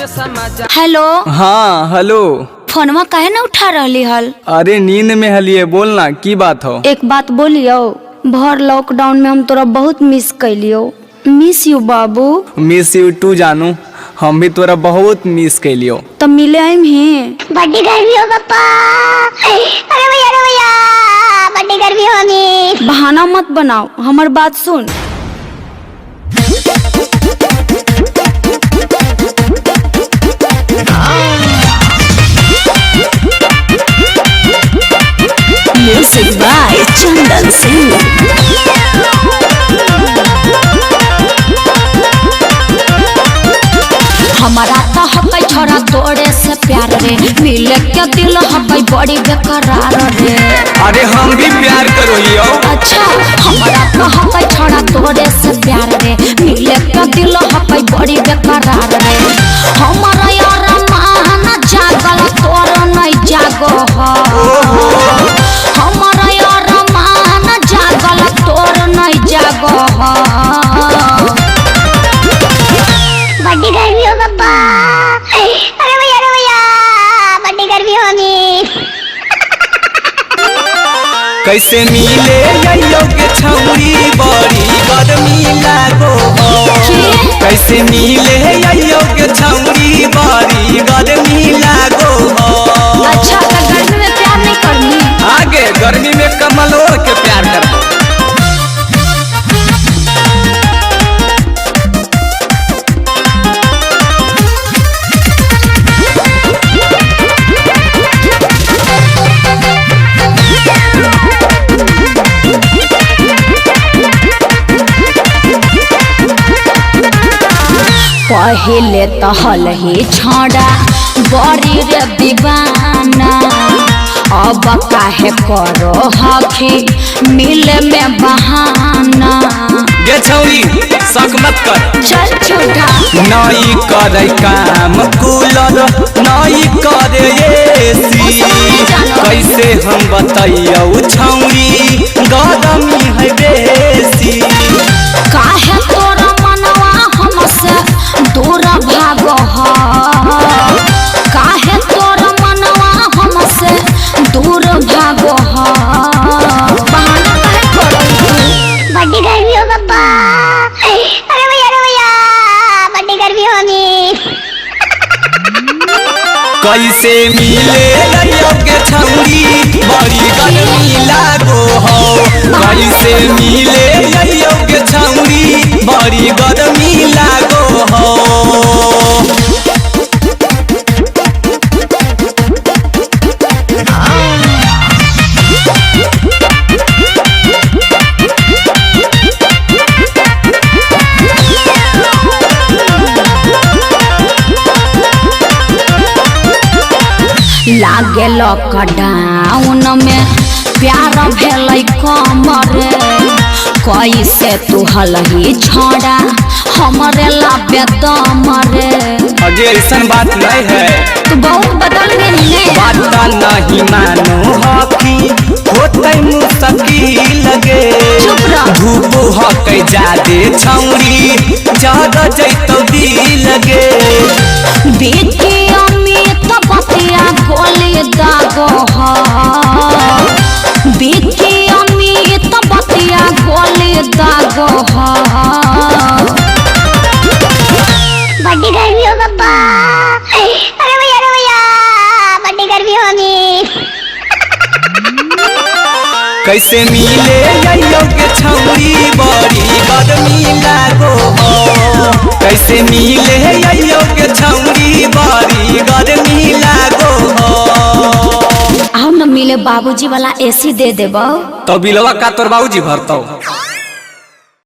Hello. हाँ hello. फोनवा काहे ना उठा रही हल? अरे नींद में हलिए, बोलना की बात हो। एक बात बोलियो, भर लॉकडाउन में हम तोरा बहुत मिस कैलियो। मिस यू बाबू। मिस यू टू जानू, हम भी तोरा बहुत मिस कैलियो। तो मिले आइम ही। बड़ी गर्मी हो पापा। अरे भैया बड़ी गर्मी होगी। बहाना मत बनाओ, हमार बात सुन। Music by Chandan Singh. हमारा तो हकई छोरा तोड़े से प्यार रे, मिले के दिल हकई बड़ी बेकरार रे। अरे हम भी प्यार करो लियो। अच्छा, हमारा तो हकई छोरा तोड़े से प्यार रे, मिले के दिल हकई बड़ी बेकरार रे। हमारा यार मान जागल तोर नहीं जागो हो। हमारा यार मान जागल तोर नहीं जागो हो। बड़ी गर्मी हो पापा। अरे भैया बड़ी गर्मी होगी। कैसे मिले योग्य छौरी बड़ी गर्मी लागो हो। कैसे मिले योग्य छौरी बड़ी गर्मी लागो हो। अच्छा, तो गर्मी में प्यार नहीं करनी? आगे गर्मी में कमल ओढ़ के प्यार कर। पहले तो हल ही छोड़ा बड़ी रे दीवाना, अब काहे करो हखी मिले में बहाना। गे छौरी शक मत कर। चल छोटा। नई करे काम कूलर, नई करे एसी। कैसे हम बताइयो छौरी गरमी है बेसी। काहे तोरा मनवा हमसे दूर भागो हो। काहे तोरा मनवा हमसे दूर भागो हो। बहाना काहे करो तू? बड़ी गर्मी हो पापा। अरे भैया बड़ी गर्मी होगी। कैसे मिले योग्य छौरी बड़ी गर्मी लागो हो। कैसे मिले योग्य छौरी बड़ी गर्मी लागो हो। लागे लॉकडाउन में प्यार भेलै कमरे। कैसे तू हलही छोड़ा हमरे लाबे दमरे। अगे ऐसन बात नहीं है। तू बहुत बदल गई ने। बात नहीं मानो हकी होते मुश्किल लगे। चुप रह। धूप हकै जादे छौरी ज्यादा जैतो दी लगे। बेटी अमित बतिया गोली दागो हो। बेटी अमित बतिया गोली दागो हो। बड़ी गर्मी हो पापा। अरे भैया बड़ी गर्मी होगी। कैसे मिले योग्य छौरी बड़ी गर्मी लागो हो। कैसे मिले योग्य छौरी बड़ी गर्मी लागो हो। आओ न मिले, बाबूजी वाला एसी दे देबो। तो बिलवा का तोर बाबूजी भरतो।